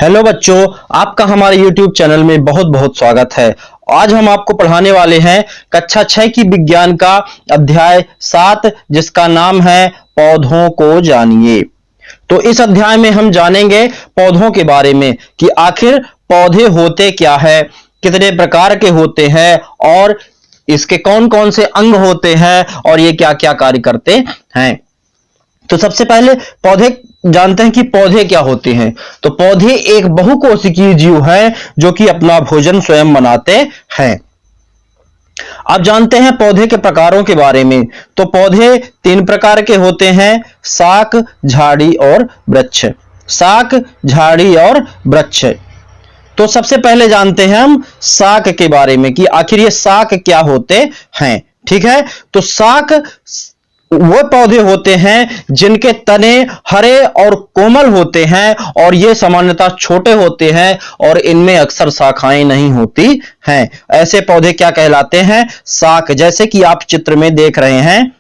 Hello बच्चों, आपका हमारे YouTube चैनल में बहुत बहुत स्वागत है। आज हम आपको पढ़ाने वाले हैं कक्षा 6 की विज्ञान का अध्याय 7, जिसका नाम है पौधों को जानिए। तो इस अध्याय में हम जानेंगे पौधों के बारे में कि आखिर पौधे होते क्या है, कितने प्रकार के होते हैं और इसके कौन कौन से अंग होते हैं और ये क्या क्या कार्य करते हैं। तो सबसे पहले पौधे जानते हैं कि पौधे क्या होते हैं। तो पौधे एक बहुकोशिकीय जीव है जो कि अपना भोजन स्वयं बनाते हैं। अब जानते हैं पौधे के प्रकारों के बारे में। तो पौधे 3 प्रकार के होते हैं: शाक, झाड़ी और वृक्ष। शाक, झाड़ी और वृक्ष। तो सबसे पहले जानते हैं हम शाक के बारे में कि आखिर ये शाक क्या होते हैं। ठीक है, तो शाक वो पौधे होते हैं जिनके तने हरे और कोमल होते हैं और ये सामान्यतः छोटे होते हैं और इनमें अक्सर शाखाएं नहीं होती हैं। ऐसे पौधे क्या कहलाते हैं? शाक। जैसे कि आप चित्र में देख रहे हैं,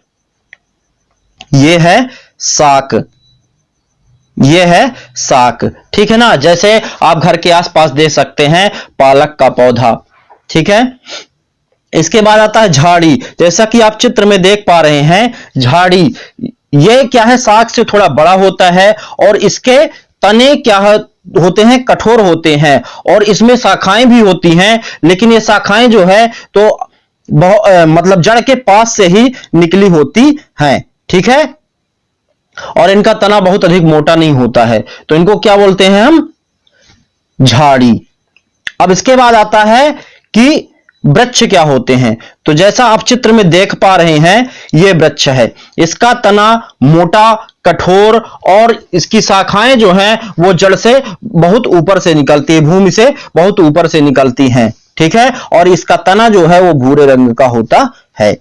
ये है शाक, ये है शाक। ठीक है ना। जैसे आप घर के आसपास देख सकते हैं पालक का पौधा। ठीक है। इसके बाद आता है झाड़ी। जैसा कि आप चित्र में देख पा रहे हैं, झाड़ी ये क्या है, शाक से थोड़ा बड़ा होता है और इसके तने क्या होते हैं, कठोर होते हैं और इसमें शाखाएं भी होती हैं, लेकिन ये शाखाएं जो है तो मतलब जड़ के पास से ही निकली होती हैं। ठीक है, और इनका तना बहुत अधिक मोटा नहीं होता है, तो इनको क्या बोलते हैं हम? झाड़ी। अब इसके बाद आता है कि वृक्ष क्या होते हैं। तो जैसा आप चित्र में देख पा रहे हैं, यह वृक्ष है। इसका तना मोटा, कठोर और इसकी शाखाएं जो हैं वो जड़ से बहुत ऊपर से निकलती है, भूमि से बहुत ऊपर से निकलती हैं। ठीक है, और इसका तना जो है वो भूरे रंग का होता है।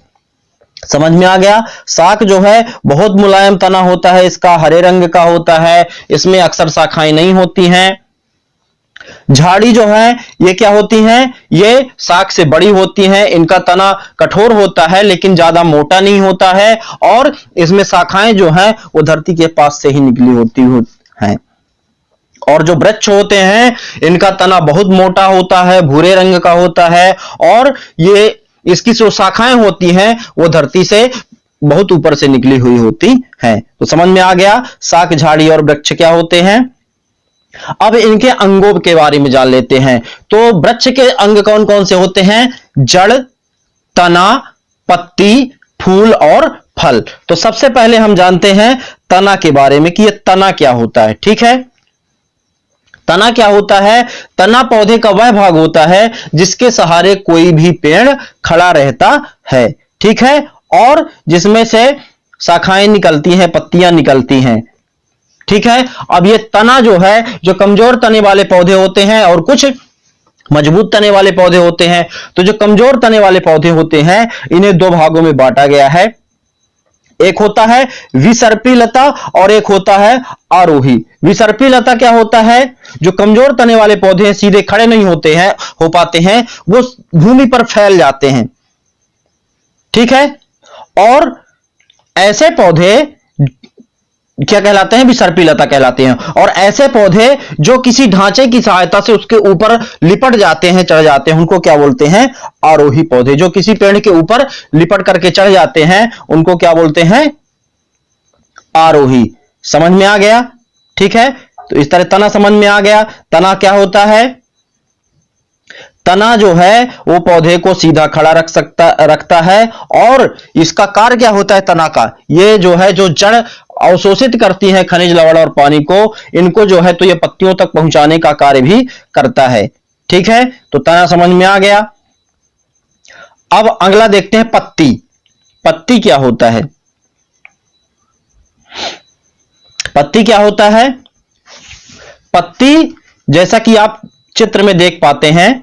समझ में आ गया? शाक जो है बहुत मुलायम तना होता है, इसका हरे रंग का होता है, इसमें अक्सर शाखाएं नहीं होती हैं। झाड़ी जो है ये क्या होती हैं? ये शाक से बड़ी होती हैं, इनका तना कठोर होता है लेकिन ज्यादा मोटा नहीं होता है और इसमें शाखाएं जो हैं वो धरती के पास से ही निकली होती हैं। और जो वृक्ष होते हैं इनका तना बहुत मोटा होता है, भूरे रंग का होता है और ये इसकी जो शाखाएं होती हैं वो धरती से बहुत ऊपर से निकली हुई होती हैं। तो समझ में आ गया शाक, झाड़ी और वृक्ष क्या होते हैं। अब इनके अंगों के बारे में जान लेते हैं। तो वृक्ष के अंग कौन कौन से होते हैं? जड़, तना, पत्ती, फूल और फल। तो सबसे पहले हम जानते हैं तना के बारे में कि यह तना क्या होता है। ठीक है, तना क्या होता है? तना पौधे का वह भाग होता है जिसके सहारे कोई भी पेड़ खड़ा रहता है। ठीक है, और जिसमें से शाखाएं निकलती हैं, पत्तियां निकलती हैं। ठीक है, अब ये तना जो है, जो कमजोर तने वाले पौधे होते हैं और कुछ मजबूत तने वाले पौधे होते हैं। तो जो कमजोर तने वाले पौधे होते हैं इन्हें 2 भागों में बांटा गया है। एक होता है विसर्पी लता और एक होता है आरोही। विसर्पी लता क्या होता है? जो कमजोर तने वाले पौधे हैं, सीधे खड़े नहीं होते हैं, हो पाते हैं, वो भूमि पर फैल जाते हैं। ठीक है, और ऐसे पौधे क्या कहलाते हैं? विसर्पी लता कहलाते हैं। और ऐसे पौधे जो किसी ढांचे की सहायता से उसके ऊपर लिपट जाते हैं, चढ़ जाते हैं, उनको क्या बोलते हैं? आरोही पौधे। जो किसी पेड़ के ऊपर लिपट करके चढ़ जाते हैं उनको क्या बोलते हैं? आरोही। समझ में आ गया? ठीक है, तो इस तरह तना समझ में आ गया। तना क्या होता है? तना जो है वो पौधे को सीधा खड़ा रखता है और इसका कार्य क्या होता है तना का? ये जो है, जो जड़ अवशोषित करती है खनिज, लवण और पानी को, इनको जो है तो ये पत्तियों तक पहुंचाने का कार्य भी करता है। ठीक है, तो तना समझ में आ गया। अब अगला देखते हैं पत्ती। पत्ती क्या होता है? पत्ती क्या होता है? पत्ती जैसा कि आप चित्र में देख पाते हैं,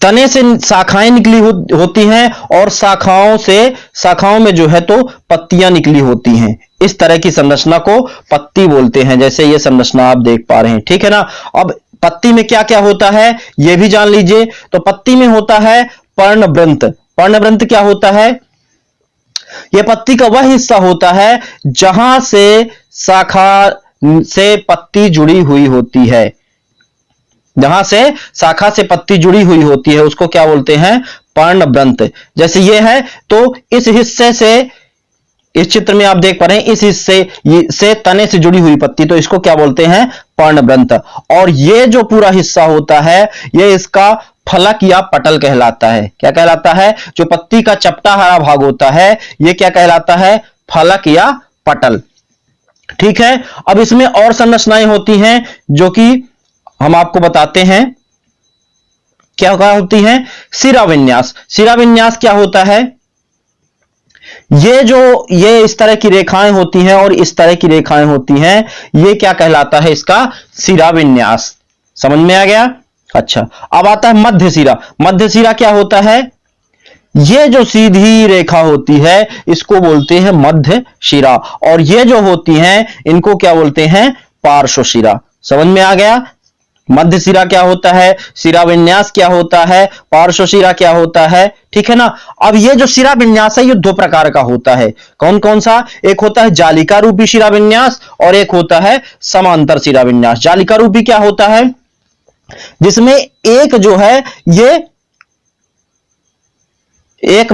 तने से शाखाएं निकली होती हैं और शाखाओं में जो है तो पत्तियां निकली होती हैं। इस तरह की संरचना को पत्ती बोलते हैं, जैसे ये संरचना आप देख पा रहे हैं। ठीक है ना। अब पत्ती में क्या क्या होता है यह भी जान लीजिए। तो पत्ती में होता है पर्णवृंत। पर्णवृंत क्या होता है? यह पत्ती का वह हिस्सा होता है जहां से शाखा से पत्ती जुड़ी हुई होती है, जहां से शाखा से पत्ती जुड़ी हुई होती है उसको क्या बोलते हैं? पर्णवृंत। जैसे ये है तो इस हिस्से से, इस चित्र में आप देख पा रहे हैं, इस हिस्से से तने से जुड़ी हुई पत्ती, तो इसको क्या बोलते हैं? पर्णवृंत। और ये जो पूरा हिस्सा होता है ये इसका फलक या पटल कहलाता है। क्या कहलाता है? जो पत्ती का चपटा हरा भाग होता है ये क्या कहलाता है? फलक या पटल। ठीक है, अब इसमें और संरचनाएं होती हैं जो कि हम आपको बताते हैं। क्या होती हैं? शिराविन्यास। शिराविन्यास क्या होता है? ये इस तरह की रेखाएं होती हैं और इस तरह की रेखाएं होती हैं, ये क्या कहलाता है? इसका शिराविन्यास। समझ में आ गया? अच्छा, अब आता है मध्य शिरा। मध्य शिरा क्या होता है? ये जो सीधी रेखा होती है इसको बोलते हैं मध्य शिरा, और ये जो होती हैं इनको क्या बोलते हैं? पार्श्व शिरा। समझ में आ गया? मध्य शिरा क्या होता है, शिरा विन्यास क्या होता है, पार्श्व शिरा क्या होता है। ठीक है ना। अब ये जो शिरा विन्यास है ये दो प्रकार का होता है। कौन कौन सा? एक होता है जालिका रूपी शिरा विन्यास और एक होता है समांतर शिरा विन्यास। जालिका रूपी क्या होता है? जिसमें एक जो है ये एक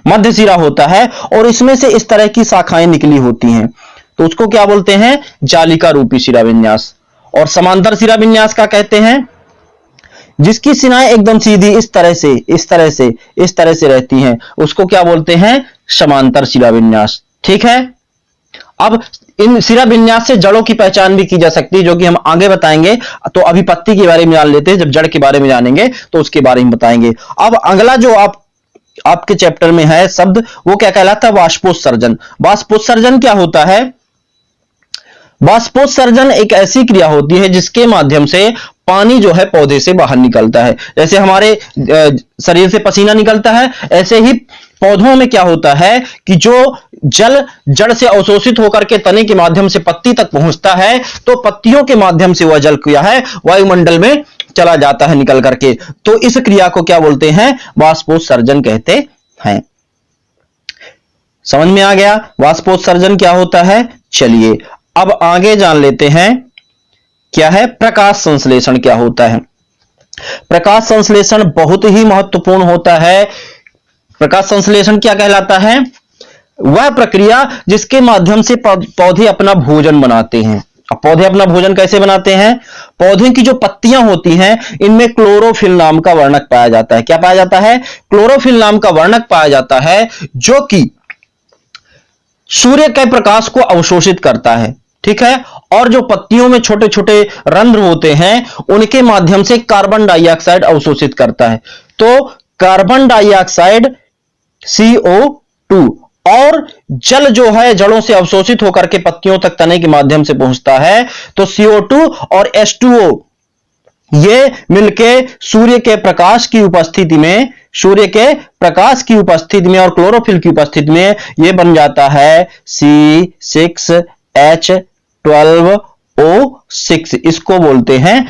मध्य शिरा होता है और इसमें से इस तरह की शाखाएं निकली होती हैं, तो उसको क्या बोलते हैं? जालिका रूपी शिरा विन्यास। और समांतर शिरा विन्यास का कहते हैं जिसकी शिराएं एकदम सीधी इस तरह से रहती हैं, उसको क्या बोलते हैं? समांतर शिरा विन्यास। ठीक है। अब इन शिरा विन्यास से जड़ों की पहचान भी की जा सकती है जो कि हम आगे बताएंगे। तो अभी पत्ती के बारे में जान लेते हैं, जब जड़ के बारे में जानेंगे तो उसके बारे में बताएंगे। अब अगला जो आपके चैप्टर में है शब्द, वो क्या कहलाता है? वाष्पोत्सर्जन। वाष्पोत्सर्जन क्या होता है? वाष्पोत्सर्जन एक ऐसी क्रिया होती है जिसके माध्यम से पानी जो है पौधे से बाहर निकलता है। जैसे हमारे शरीर से पसीना निकलता है, ऐसे ही पौधों में क्या होता है कि जो जल जड़ से अवशोषित होकर के तने के माध्यम से पत्ती तक पहुंचता है, तो पत्तियों के माध्यम से वह जल क्या है? वायुमंडल में चला जाता है निकल करके। तो इस क्रिया को क्या बोलते हैं? वाष्पोत्सर्जन कहते हैं। समझ में आ गया वाष्पोत्सर्जन क्या होता है? चलिए अब आगे जान लेते हैं क्या है प्रकाश संश्लेषण क्या होता है। प्रकाश संश्लेषण बहुत ही महत्वपूर्ण होता है। प्रकाश संश्लेषण क्या कहलाता है? वह प्रक्रिया जिसके माध्यम से पौधे अपना भोजन बनाते हैं। अब पौधे अपना भोजन कैसे बनाते हैं? पौधे की जो पत्तियां होती हैं इनमें क्लोरोफिल नाम का वर्णक पाया जाता है। क्या पाया जाता है? क्लोरोफिल नाम का वर्णक पाया जाता है जो कि सूर्य के प्रकाश को अवशोषित करता है। ठीक है। और जो पत्तियों में छोटे छोटे रंध्र होते हैं उनके माध्यम से कार्बन डाइऑक्साइड अवशोषित करता है। तो कार्बन डाइऑक्साइड CO2 और जल जो है जड़ों से अवशोषित होकर के पत्तियों तक तने के माध्यम से पहुंचता है, तो CO2 और H2O ये मिलके सूर्य के प्रकाश की उपस्थिति में और क्लोरोफिल की उपस्थिति में ये बन जाता है C6H12O6। इसको बोलते हैं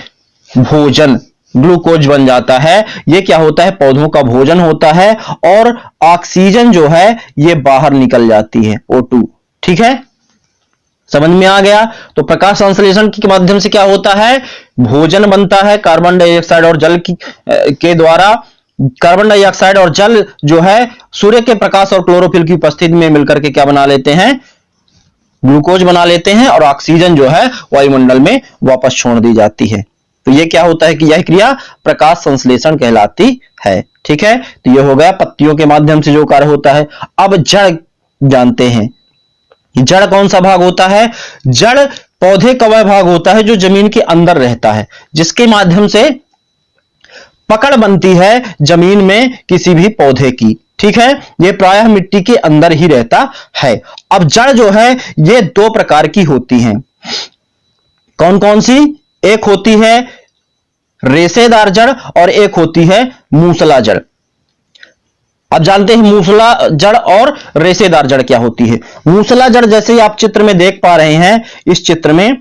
भोजन। ग्लूकोज बन जाता है। ये क्या होता है? पौधों का भोजन होता है और ऑक्सीजन जो है ये बाहर निकल जाती है O2। ठीक है, समझ में आ गया। तो प्रकाश संश्लेषण के माध्यम से क्या होता है? भोजन बनता है कार्बन डाइऑक्साइड और जल के द्वारा। कार्बन डाइऑक्साइड और जल जो है सूर्य के प्रकाश और क्लोरोफिल की उपस्थिति में मिलकर के क्या बना लेते हैं? ग्लूकोज बना लेते हैं और ऑक्सीजन जो है वायुमंडल में वापस छोड़ दी जाती है। तो ये क्या होता है कि यह क्रिया प्रकाश संश्लेषण कहलाती है। ठीक है, तो ये हो गया पत्तियों के माध्यम से जो कार्य होता है। अब जड़ जानते हैं। जड़ कौन सा भाग होता है? जड़ पौधे का वह भाग होता है जो जमीन के अंदर रहता है, जिसके माध्यम से पकड़ बनती है जमीन में किसी भी पौधे की। ठीक है, ये प्रायः मिट्टी के अंदर ही रहता है। अब जड़ जो है ये दो प्रकार की होती हैं। कौन कौन सी? एक होती है रेशेदार जड़ और एक होती है मूसला जड़। अब जानते हैं मूसला जड़ और रेशेदार जड़ क्या होती है। मूसला जड़ जैसे आप चित्र में देख पा रहे हैं, इस चित्र में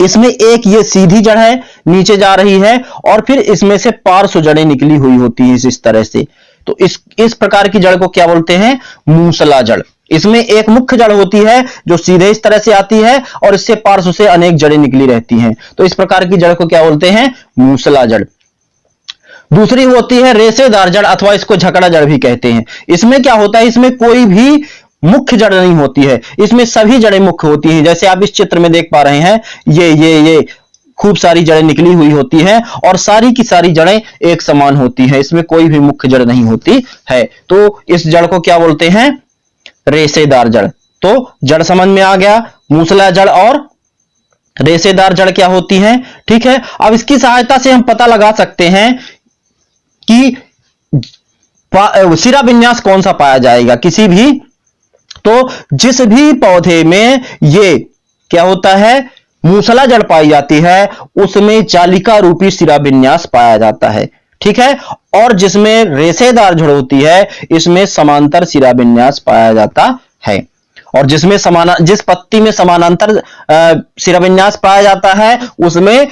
इसमें एक ये सीधी जड़ है, नीचे जा रही है और फिर इसमें से पार्श्व जड़ें निकली हुई होती हैं इस तरह से। तो इस प्रकार की जड़ को क्या बोलते हैं? मूसला जड़। इसमें एक मुख्य जड़ होती है जो सीधे इस तरह से आती है और इससे पार्श्व से अनेक जड़ें निकली रहती हैं। तो इस प्रकार की जड़ को क्या बोलते हैं? मूसला जड़। दूसरी होती है रेशेदार जड़ अथवा इसको झकड़ा जड़ भी कहते हैं। इसमें क्या होता है? इसमें कोई भी मुख्य जड़ नहीं होती है, इसमें सभी जड़ें मुख्य होती हैं। जैसे आप इस चित्र में देख पा रहे हैं, ये खूब सारी जड़ें निकली हुई होती हैं और सारी की सारी जड़ें एक समान होती हैं, इसमें कोई भी मुख्य जड़ नहीं होती है। तो इस जड़ को क्या बोलते हैं? रेशेदार जड़। तो जड़ समझ में आ गया। मूसला जड़ और रेशेदार जड़ क्या होती हैं? ठीक है, अब इसकी सहायता से हम पता लगा सकते हैं कि शिरा विन्यास कौन सा पाया जाएगा किसी भी। तो जिस भी पौधे में ये क्या होता है, मूसला जड़ पाई जाती है, उसमें जालिका रूपी शिरा विन्यास पाया जाता है। ठीक है, और जिसमें रेशेदार जड़ होती है, इसमें समांतर शिरा विन्यास पाया जाता है। और जिसमें जिस पत्ती में समानांतर शिरा विन्यास पाया जाता है, उसमें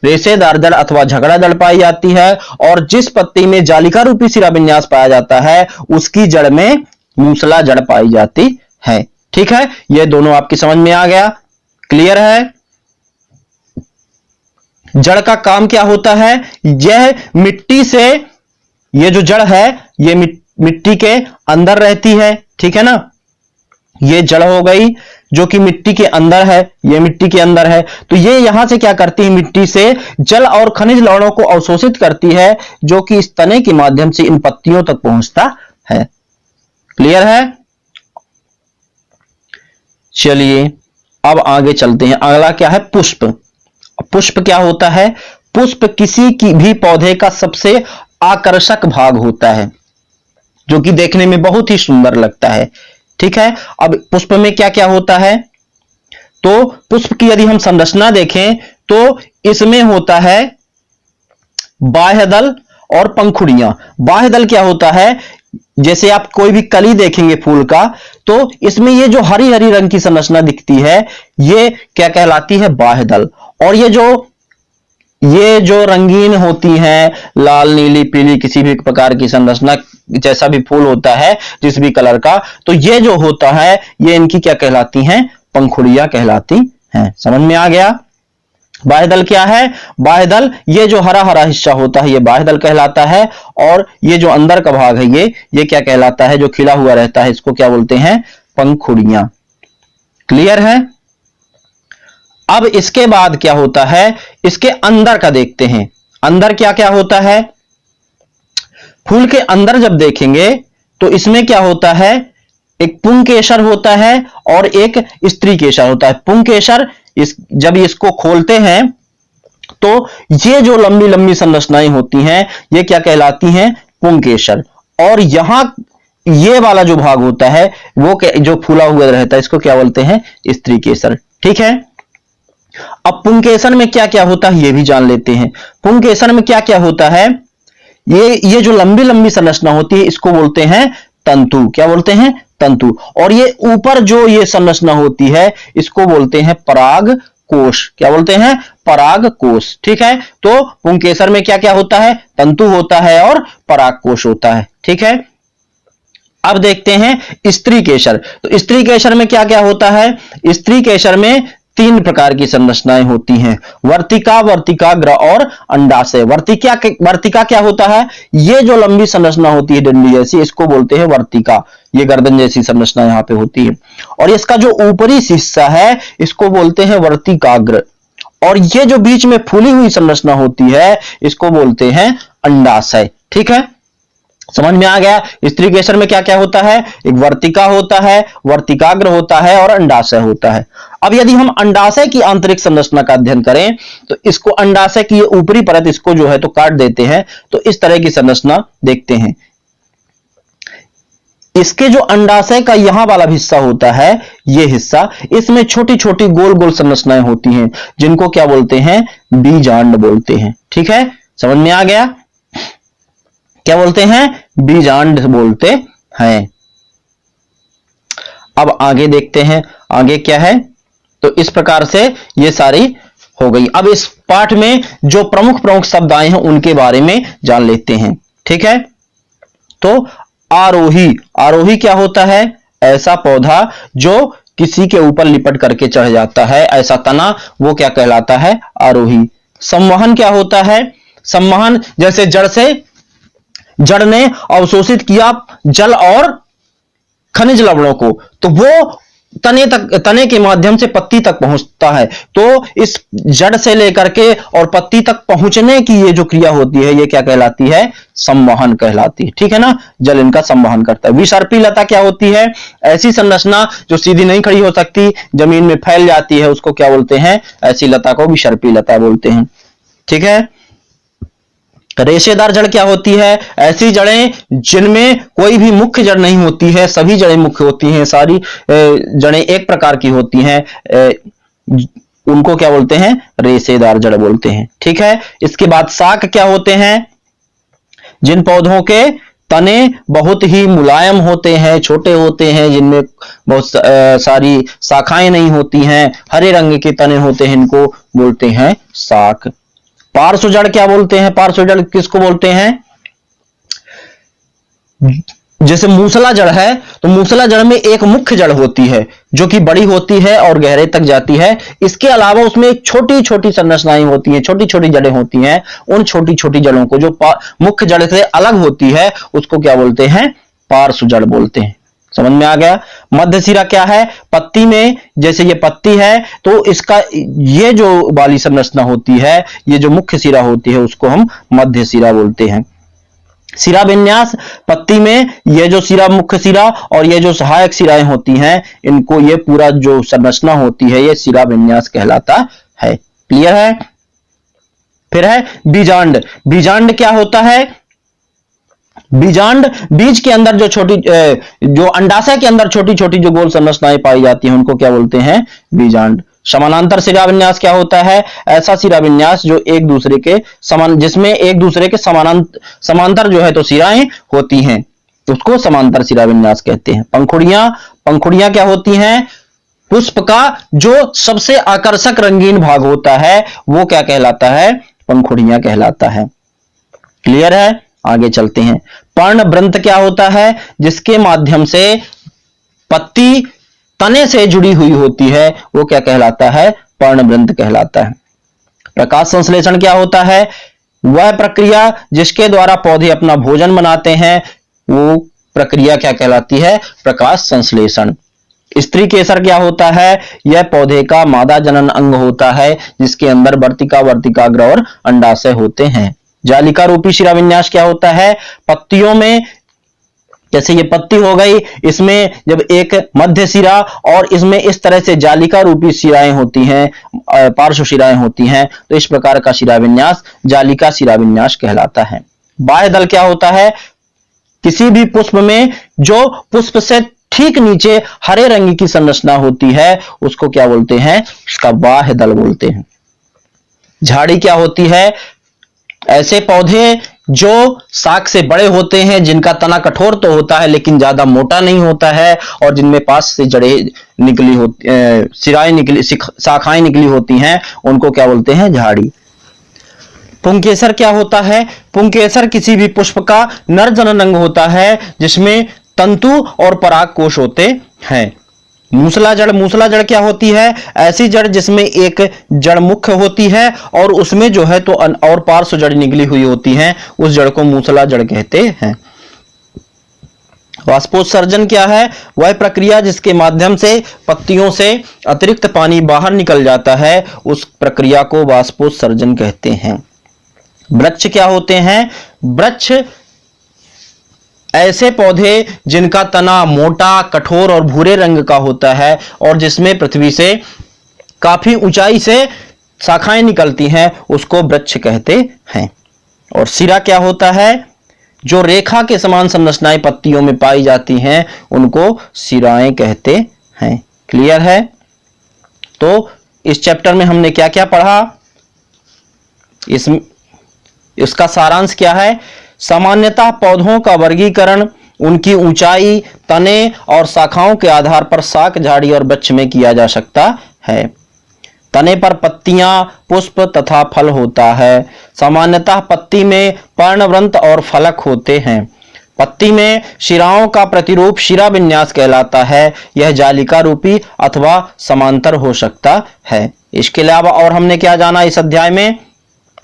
रेशेदार जड़ अथवा झगड़ा जड़ पाई जाती है। और जिस पत्ती में जालिका रूपी शिरा विन्यास पाया जाता है, उसकी जड़ में मूसला जड़ पाई जाती है। ठीक है, ये दोनों आपकी समझ में आ गया। क्लियर है? जड़ का काम क्या होता है? यह मिट्टी से, ये जो जड़ है ये मिट्टी के अंदर रहती है। ठीक है ना, ये जड़ हो गई जो कि मिट्टी के अंदर है, ये मिट्टी के अंदर है। तो ये यहां से क्या करती है? मिट्टी से जल और खनिज लवणों को अवशोषित करती है, जो कि इस तने के माध्यम से इन पत्तियों तक पहुंचता है। क्लियर है? चलिए अब आगे चलते हैं। अगला क्या है? पुष्प। पुष्प क्या होता है? पुष्प किसी की भी पौधे का सबसे आकर्षक भाग होता है, जो कि देखने में बहुत ही सुंदर लगता है। ठीक है, अब पुष्प में क्या क्या होता है? तो पुष्प की यदि हम संरचना देखें तो इसमें होता है बाह्य दल और पंखुड़ियां। बाह्य दल क्या होता है? जैसे आप कोई भी कली देखेंगे फूल का, तो इसमें ये जो हरी हरी रंग की संरचना दिखती है, ये क्या कहलाती है? बाह्य दल। और ये जो रंगीन होती हैं, लाल नीली पीली किसी भी प्रकार की संरचना, जैसा भी फूल होता है जिस भी कलर का, तो ये जो होता है ये इनकी क्या कहलाती हैं? पंखुड़ियां कहलाती हैं। समझ में आ गया? बाह्य दल क्या है? बाह्य दल ये जो हरा हरा हिस्सा होता है ये बाह्य दल कहलाता है। और ये जो अंदर का भाग है ये क्या कहलाता है? जो खिला हुआ रहता है, इसको क्या बोलते हैं? पंखुड़ियां। क्लियर है? अब इसके बाद क्या होता है? इसके अंदर का देखते हैं। अंदर क्या क्या होता है? फूल के अंदर जब देखेंगे तो इसमें क्या होता है? एक पुंकेसर होता है और एक स्त्री केसर होता है। पुंकेसर जब इसको खोलते हैं तो ये जो लंबी लंबी संरचनाएं होती हैं ये क्या कहलाती हैं? पुंकेसर। और यहां ये वाला जो भाग होता है वो जो फूला हुआ रहता है, इसको क्या बोलते हैं? स्त्री केसर। ठीक है, अब पुंकेसर में क्या क्या होता है ये भी जान लेते हैं। पुंकेसर में क्या क्या होता है? ये जो लंबी लंबी संरचना होती है इसको बोलते हैं तंतु। क्या बोलते हैं? तंतु। और ये ऊपर जो ये संरचना होती है इसको बोलते हैं पराग कोश। क्या बोलते हैं? पराग कोश। ठीक है, तो पुंकेसर में क्या क्या होता है? तंतु होता है और पराग कोश होता है। ठीक है, अब देखते हैं स्त्री केसर। तो स्त्री केसर में क्या क्या होता है? स्त्री केसर में 3 प्रकार की संरचनाएं होती हैं, वर्तिका, वर्तिकाग्र और अंडाशय। वर्तिका क्या होता है? ये जो लंबी संरचना होती है डंडी जैसी, इसको बोलते हैं वर्तिका। ये गर्दन जैसी संरचना यहां पे होती है। और इसका जो ऊपरी हिस्सा है इसको बोलते हैं वर्तिकाग्र। और ये जो बीच में फूली हुई संरचना होती है इसको बोलते हैं अंडाशय। ठीक है, समझ में आ गया? स्त्री केसर में क्या क्या होता है? एक वर्तिका होता है, वर्तिकाग्र होता है और अंडाशय होता है। अब यदि हम अंडाशय की आंतरिक संरचना का अध्ययन करें तो इसको अंडाशय की ऊपरी परत इसको जो है तो काट देते हैं तो इस तरह की संरचना देखते हैं। इसके जो अंडाशय का यहां वाला हिस्सा होता है, ये हिस्सा, इसमें छोटी छोटी गोल गोल संरचनाएं होती हैं जिनको क्या बोलते हैं? बीजांड बोलते हैं। ठीक है, समझ में आ गया? क्या बोलते हैं? बीजांड बोलते हैं। अब आगे देखते हैं आगे क्या है। तो इस प्रकार से ये सारी हो गई। अब इस पाठ में जो प्रमुख प्रमुख शब्द आए हैं उनके बारे में जान लेते हैं। ठीक है, तो आरोही। आरोही क्या होता है? ऐसा पौधा जो किसी के ऊपर लिपट करके चढ़ जाता है, ऐसा तना, वो क्या कहलाता है? आरोही। संवहन क्या होता है? संवहन जैसे जड़ ने अवशोषित किया जल और खनिज लवणों को, तो वो तने के माध्यम से पत्ती तक पहुंचता है। तो इस जड़ से लेकर के और पत्ती तक पहुंचने की ये जो क्रिया होती है, ये क्या कहलाती है? संवहन कहलाती है। ठीक है ना, जल इनका संवहन करता है। विसर्पी लता क्या होती है? ऐसी संरचना जो सीधी नहीं खड़ी हो सकती, जमीन में फैल जाती है, उसको क्या बोलते हैं? ऐसी लता को विसर्पी लता बोलते हैं। ठीक है। रेशेदार जड़ क्या होती है? ऐसी जड़ें जिनमें कोई भी मुख्य जड़ नहीं होती है, सभी जड़ें मुख्य होती हैं, सारी जड़ें एक प्रकार की होती हैं, उनको क्या बोलते हैं? रेशेदार जड़ बोलते हैं। ठीक है। इसके बाद शाक क्या होते हैं? जिन पौधों के तने बहुत ही मुलायम होते हैं, छोटे होते हैं, जिनमें बहुत सारी शाखाएं नहीं होती हैं, हरे रंग के तने होते हैं, इनको बोलते हैं शाक। पार्श्व जड़ क्या बोलते हैं? पार्श्व जड़ किसको बोलते हैं? जैसे मूसला जड़ है, तो मूसला जड़ में एक मुख्य जड़ होती है जो कि बड़ी होती है और गहरे तक जाती है। इसके अलावा उसमें छोटी छोटी संरचनाएं होती हैं, छोटी छोटी जड़ें होती हैं। उन छोटी छोटी जड़ों को जो मुख्य जड़ से अलग होती है, उसको क्या बोलते हैं? पार्श्व जड़ बोलते हैं। समझ में आ गया? मध्य सिरा क्या है? पत्ती में, जैसे ये पत्ती है, तो इसका ये जो वाली संरचना होती है, ये जो मुख्य सिरा होती है, उसको हम मध्य सिरा बोलते हैं। सिरा विन्यास, पत्ती में ये जो सिरा, मुख्य सिरा और ये जो सहायक सिराएं होती हैं, इनको, ये पूरा जो संरचना होती है, ये सिरा विन्यास कहलाता है। क्लियर है? फिर है बीजांड। बीजांड क्या होता है? बीजांड, बीज के अंदर जो अंडाशय के अंदर छोटी छोटी जो गोल संरचनाएं पाई जाती हैं, उनको क्या बोलते हैं? बीजांड। समानांतर शिराविन्यास क्या होता है? ऐसा शिराविन्यास जो एक दूसरे के जिसमें एक दूसरे के समांतर जो है तो शिराएं होती हैं, उसको समांतर शिराविन्यास कहते हैं। पंखुड़ियां, पंखुड़ियां क्या होती हैं? पुष्प का जो सबसे आकर्षक रंगीन भाग होता है, वो क्या कहलाता है? पंखुड़ियां कहलाता है। क्लियर है? आगे चलते हैं। पर्णवृंत क्या होता है? जिसके माध्यम से पत्ती तने से जुड़ी हुई होती है, वो क्या कहलाता है? पर्णवृंत कहलाता है। प्रकाश संश्लेषण क्या होता है? वह प्रक्रिया जिसके द्वारा पौधे अपना भोजन बनाते हैं, वो प्रक्रिया क्या कहलाती है? प्रकाश संश्लेषण। स्त्री केसर क्या होता है? यह पौधे का मादा जनन अंग होता है, जिसके अंदर वर्तिका, वर्तिकाग्र और अंडाशय होते हैं। जालिका रूपी शिराविन्यास क्या होता है? पत्तियों में, जैसे ये पत्ती हो गई, इसमें जब एक मध्य सिरा और इसमें इस तरह से जालिका रूपी शिराएं होती हैं, पार्श्व शिराएं होती हैं, तो इस प्रकार का शिराविन्यास जालिका शिराविन्यास कहलाता है। बाह्य दल क्या होता है? किसी भी पुष्प में जो पुष्प से ठीक नीचे हरे रंग की संरचना होती है, उसको क्या बोलते हैं? उसका बाह्य दल बोलते हैं। झाड़ी क्या होती है? ऐसे पौधे जो शाख से बड़े होते हैं, जिनका तना कठोर तो होता है लेकिन ज्यादा मोटा नहीं होता है, और जिनमें पास से जड़ें निकली होती, सिराएं निकली, शाखाएं निकली होती हैं, उनको क्या बोलते हैं? झाड़ी। पुंकेसर क्या होता है? पुंकेसर किसी भी पुष्प का नर जनन अंग होता है, जिसमें तंतु और पराग कोश होते हैं। मूसला जड़, मूसला जड़ क्या होती है? ऐसी जड़ जिसमें एक जड़ मुख्य होती है और उसमें जो है तो और पार्श्व जड़ निकली हुई होती हैं, उस जड़ को मूसला जड़ कहते हैं। वाष्पोत्सर्जन क्या है? वह प्रक्रिया जिसके माध्यम से पत्तियों से अतिरिक्त पानी बाहर निकल जाता है, उस प्रक्रिया को वाष्पोत्सर्जन कहते हैं। वृक्ष क्या होते हैं? वृक्ष ऐसे पौधे जिनका तना मोटा, कठोर और भूरे रंग का होता है और जिसमें पृथ्वी से काफी ऊंचाई से शाखाएं निकलती हैं, उसको वृक्ष कहते हैं। और सिरा क्या होता है? जो रेखा के समान संरचनाएं पत्तियों में पाई जाती हैं, उनको सिराएं कहते हैं। क्लियर है? तो इस चैप्टर में हमने क्या क्या पढ़ा? इसका सारांश क्या है? सामान्यतः पौधों का वर्गीकरण उनकी ऊंचाई, तने और शाखाओं के आधार पर शाक, झाड़ी और वृक्ष में किया जा सकता है। तने पर पत्तियां, पुष्प तथा फल होता है। सामान्यतः पत्ती में पर्णवृंत और फलक होते हैं। पत्ती में शिराओं का प्रतिरूप शिरा विन्यास कहलाता है। यह जालिका रूपी अथवा समांतर हो सकता है। इसके अलावा और हमने क्या जाना इस अध्याय में?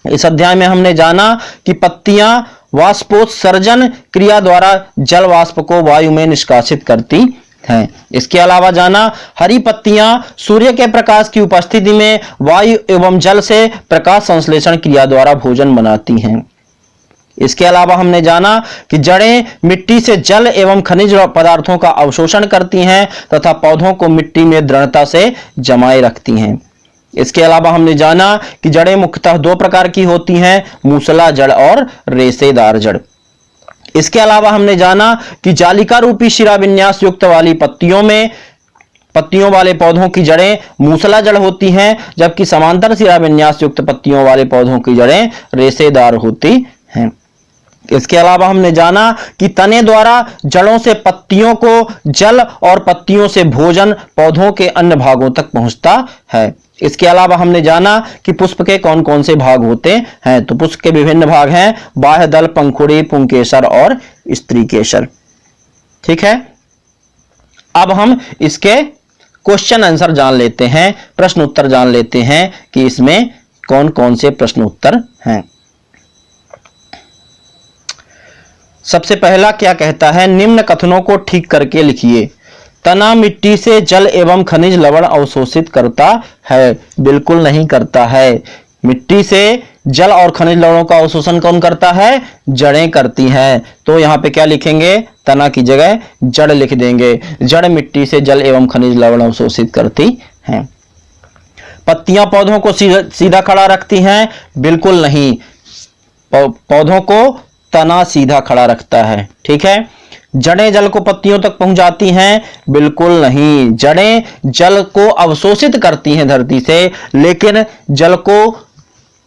इस अध्याय में हमने जाना कि पत्तियां वाष्पोत्सर्जन क्रिया द्वारा जल वाष्प को वायु में निष्कासित करती हैं। इसके अलावा जाना हरी पत्तियां सूर्य के प्रकाश की उपस्थिति में वायु एवं जल से प्रकाश संश्लेषण क्रिया द्वारा भोजन बनाती हैं। इसके अलावा हमने जाना कि जड़ें मिट्टी से जल एवं खनिज पदार्थों का अवशोषण करती हैं तथा पौधों को मिट्टी में दृढ़ता से जमाए रखती हैं। इसके अलावा हमने जाना कि जड़ें मुख्यतः दो प्रकार की होती हैं, मूसला जड़ और रेशेदार जड़। इसके अलावा हमने जाना कि जालिका रूपी शिरा विन्यास युक्त वाली पत्तियों वाले पौधों की जड़ें मूसला जड़ होती हैं, जबकि समांतर शिरा विन्यास युक्त पत्तियों वाले पौधों की जड़ें रेशेदार होती हैं। इसके अलावा हमने जाना कि तने द्वारा जड़ों से पत्तियों को जल और पत्तियों से भोजन पौधों के अन्य भागों तक पहुंचता है। इसके अलावा हमने जाना कि पुष्प के कौन कौन से भाग होते हैं। तो पुष्प के विभिन्न भाग हैं, बाह्य दल, पंखुड़ी, पुंकेसर और स्त्री केसर। ठीक है, अब हम इसके क्वेश्चन आंसर जान लेते हैं, प्रश्न उत्तर जान लेते हैं कि इसमें कौन कौन से प्रश्न उत्तर हैं। सबसे पहला क्या कहता है, निम्न कथनों को ठीक करके लिखिए। तना मिट्टी से जल एवं खनिज लवण अवशोषित करता है। बिल्कुल नहीं करता है। मिट्टी से जल और खनिज लवणों का अवशोषण कौन करता है? जड़ें करती हैं। तो यहाँ पे क्या लिखेंगे? तना की जगह जड़ लिख देंगे। जड़ मिट्टी से जल एवं खनिज लवण अवशोषित करती हैं। पत्तियां पौधों को सीधा खड़ा रखती हैं। बिल्कुल नहीं, पौधों को तना सीधा खड़ा रखता है। ठीक है। जड़ें जल को पत्तियों तक पहुंचाती हैं। बिल्कुल नहीं, जड़ें जल को अवशोषित करती हैं धरती से, लेकिन जल को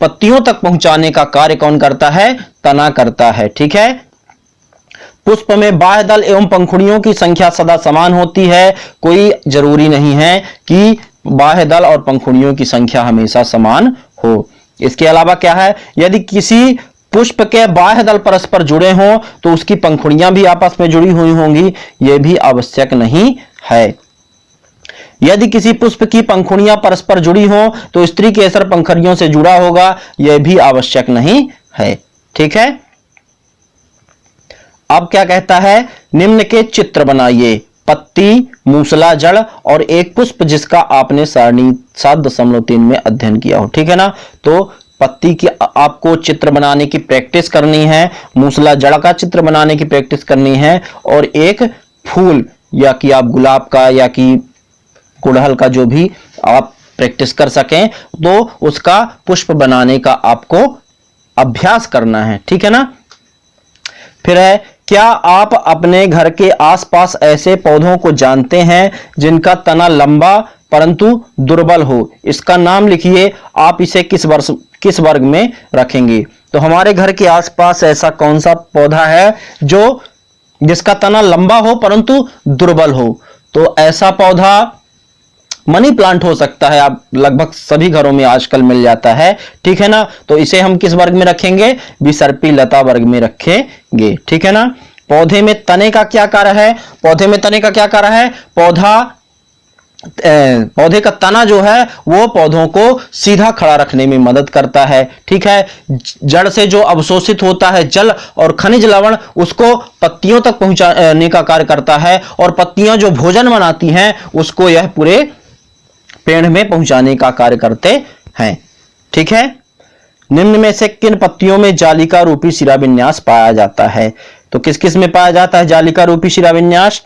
पत्तियों तक पहुंचाने का कार्य कौन करता है? तना करता है। ठीक है। पुष्प में बाह्य दल एवं पंखुड़ियों की संख्या सदा समान होती है। कोई जरूरी नहीं है कि बाह्य दल और पंखुड़ियों की संख्या हमेशा समान हो। इसके अलावा क्या है, यदि किसी पुष्प के बाह्य दल परस्पर जुड़े हों तो उसकी पंखुड़ियां भी आपस में जुड़ी हुई होंगी, यह भी आवश्यक नहीं है। यदि किसी पुष्प की पंखुड़ियां परस्पर जुड़ी हों तो स्त्री केसर पंखुड़ियों से जुड़ा होगा, यह भी आवश्यक नहीं है। ठीक है। अब क्या कहता है, निम्न के चित्र बनाइए। पत्ती, मूसला जड़ और एक पुष्प जिसका आपने सारणी 7.3 में अध्ययन किया हो। ठीक है ना। तो पत्ती की आपको चित्र बनाने की प्रैक्टिस करनी है, मूसला जड़ का चित्र बनाने की प्रैक्टिस करनी है, और एक फूल या कि आप गुलाब का या कि गुड़हल का जो भी आप प्रैक्टिस कर सकें तो उसका पुष्प बनाने का आपको अभ्यास करना है। ठीक है ना। फिर है, क्या आप अपने घर के आसपास ऐसे पौधों को जानते हैं जिनका तना लंबा परंतु दुर्बल हो? इसका नाम लिखिए। आप इसे किस वर्ग में रखेंगे? तो हमारे घर के आसपास ऐसा कौन सा पौधा है जिसका तना लंबा हो परंतु दुर्बल हो? तो ऐसा पौधा मनी प्लांट हो सकता है। आप लगभग सभी घरों में आजकल मिल जाता है। ठीक है ना। तो इसे हम किस वर्ग में रखेंगे? विसर्पी लता वर्ग में रखेंगे। ठीक है ना। पौधे में तने का क्या कार्य है? पौधे में तने का क्या कार्य है? पौधे का तना जो है वो पौधों को सीधा खड़ा रखने में मदद करता है। ठीक है। जड़ से जो अवशोषित होता है जल और खनिज लवण, उसको पत्तियों तक पहुंचाने का कार्य करता है, और पत्तियां जो भोजन बनाती हैं उसको यह पूरे पेड़ में पहुंचाने का कार्य करते हैं। ठीक है। निम्न में से किन पत्तियों में जालिका रूपी शिरा विन्यास पाया जाता है? तो किस किस में पाया जाता है जालिका रूपी शिरा विन्यास?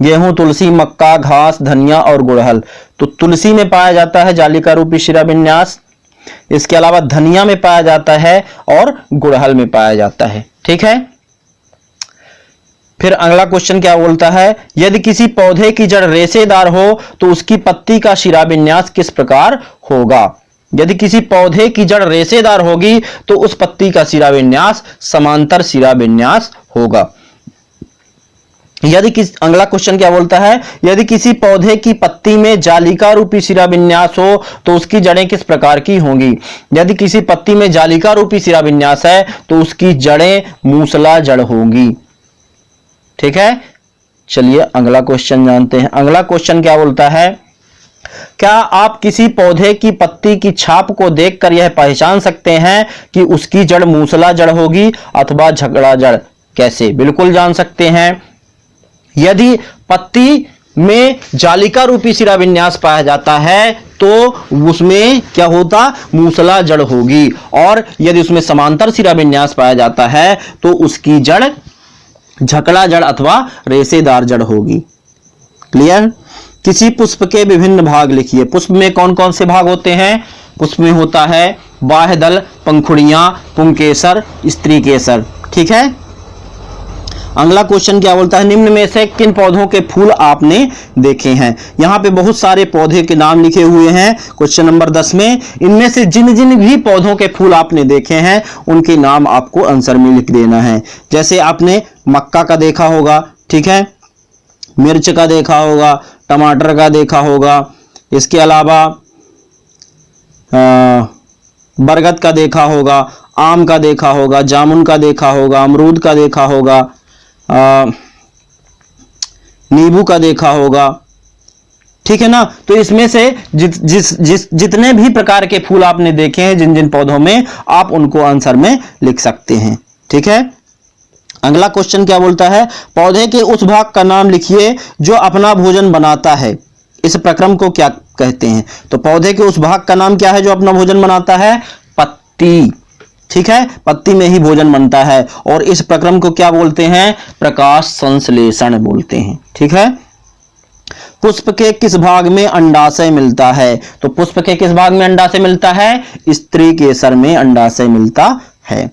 गेहूं, तुलसी, मक्का, घास, धनिया और गुड़हल। तो तुलसी में पाया जाता है जालिका रूपी शिरा विन्यास। इसके अलावा धनिया में पाया जाता है और गुड़हल में पाया जाता है। ठीक है। फिर अगला क्वेश्चन क्या बोलता है, यदि किसी पौधे की जड़ रेशेदार हो तो उसकी पत्ती का शिरा विन्यास किस प्रकार होगा? यदि किसी पौधे की जड़ रेशेदार होगी तो उस पत्ती का शिरा विन्यास समांतर शिरा विन्यास होगा। अगला क्वेश्चन क्या बोलता है, यदि किसी पौधे की पत्ती में जालिका रूपी शिराविन्यास हो तो उसकी जड़ें किस प्रकार की होंगी। यदि किसी पत्ती में जालिका रूपी शिराविन्यास है तो उसकी जड़ें मूसला जड़ होंगी। ठीक है, चलिए अगला क्वेश्चन जानते हैं। अगला क्वेश्चन क्या बोलता है, क्या आप किसी पौधे की पत्ती की छाप को देखकर यह पहचान सकते हैं कि उसकी जड़ मूसला जड़ होगी अथवा झगड़ा जड़। कैसे? बिल्कुल जान सकते हैं। यदि पत्ती में जालिका रूपी शिराविन्यास पाया जाता है तो उसमें क्या होता, मूसला जड़ होगी, और यदि उसमें समांतर शिराविन्यास पाया जाता है तो उसकी जड़ झकड़ा जड़ अथवा रेशेदार जड़ होगी। क्लियर? किसी पुष्प के विभिन्न भाग लिखिए। पुष्प में कौन कौन से भाग होते हैं? पुष्प में होता है बाह्यदल, पंखुड़ियां, पुंकेसर, स्त्री केसर। ठीक है। अगला क्वेश्चन क्या बोलता है, निम्न में से किन पौधों के फूल आपने देखे हैं। यहाँ पे बहुत सारे पौधे के नाम लिखे हुए हैं क्वेश्चन नंबर 10 में। इनमें से जिन जिन भी पौधों के फूल आपने देखे हैं उनके नाम आपको आंसर में लिख देना है। जैसे आपने मक्का का देखा होगा, ठीक है, मिर्च का देखा होगा, टमाटर का देखा होगा, इसके अलावा बरगद का देखा होगा, आम का देखा होगा, जामुन का देखा होगा, अमरूद का देखा होगा, नींबू का देखा होगा। ठीक है ना। तो इसमें से जितने भी प्रकार के फूल आपने देखे हैं जिन जिन पौधों में, आप उनको आंसर में लिख सकते हैं। ठीक है। अगला क्वेश्चन क्या बोलता है, पौधे के उस भाग का नाम लिखिए जो अपना भोजन बनाता है। इस प्रक्रम को क्या कहते हैं? तो पौधे के उस भाग का नाम क्या है जो अपना भोजन बनाता है? पत्ती। ठीक है, पत्ती में ही भोजन बनता है, और इस प्रक्रम को क्या बोलते हैं? प्रकाश संश्लेषण बोलते हैं। ठीक है। पुष्प के किस भाग में अंडाशय मिलता है? तो पुष्प के किस भाग में अंडाशय मिलता है? स्त्री केसर में अंडाशय मिलता है।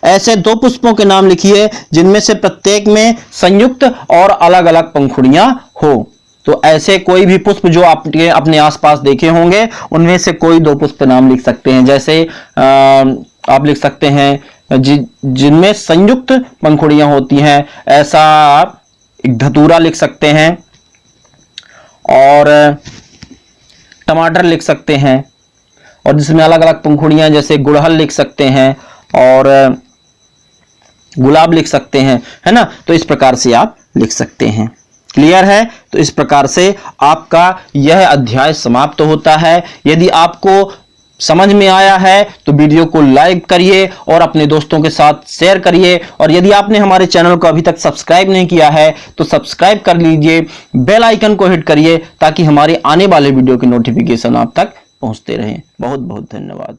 ऐसे दो पुष्पों के नाम लिखिए जिनमें से प्रत्येक में संयुक्त और अलग अलग पंखुड़ियां हो। तो ऐसे कोई भी पुष्प जो आपके अपने आसपास देखे होंगे उनमें से कोई दो पुष्प नाम लिख सकते हैं। जैसे आप लिख सकते हैं जिनमें संयुक्त पंखुड़ियां होती हैं, ऐसा आप एक धतूरा लिख सकते हैं, और टमाटर लिख सकते हैं, और जिसमें अलग अलग पंखुड़ियां जैसे गुड़हल लिख सकते हैं और गुलाब लिख सकते हैं, है ना। तो इस प्रकार से आप लिख सकते हैं। क्लियर है? तो इस प्रकार से आपका यह अध्याय समाप्त होता है। यदि आपको समझ में आया है तो वीडियो को लाइक करिए और अपने दोस्तों के साथ शेयर करिए, और यदि आपने हमारे चैनल को अभी तक सब्सक्राइब नहीं किया है तो सब्सक्राइब कर लीजिए, बेल आइकन को हिट करिए ताकि हमारे आने वाले वीडियो के नोटिफिकेशन आप तक पहुंचते रहें। बहुत बहुत धन्यवाद।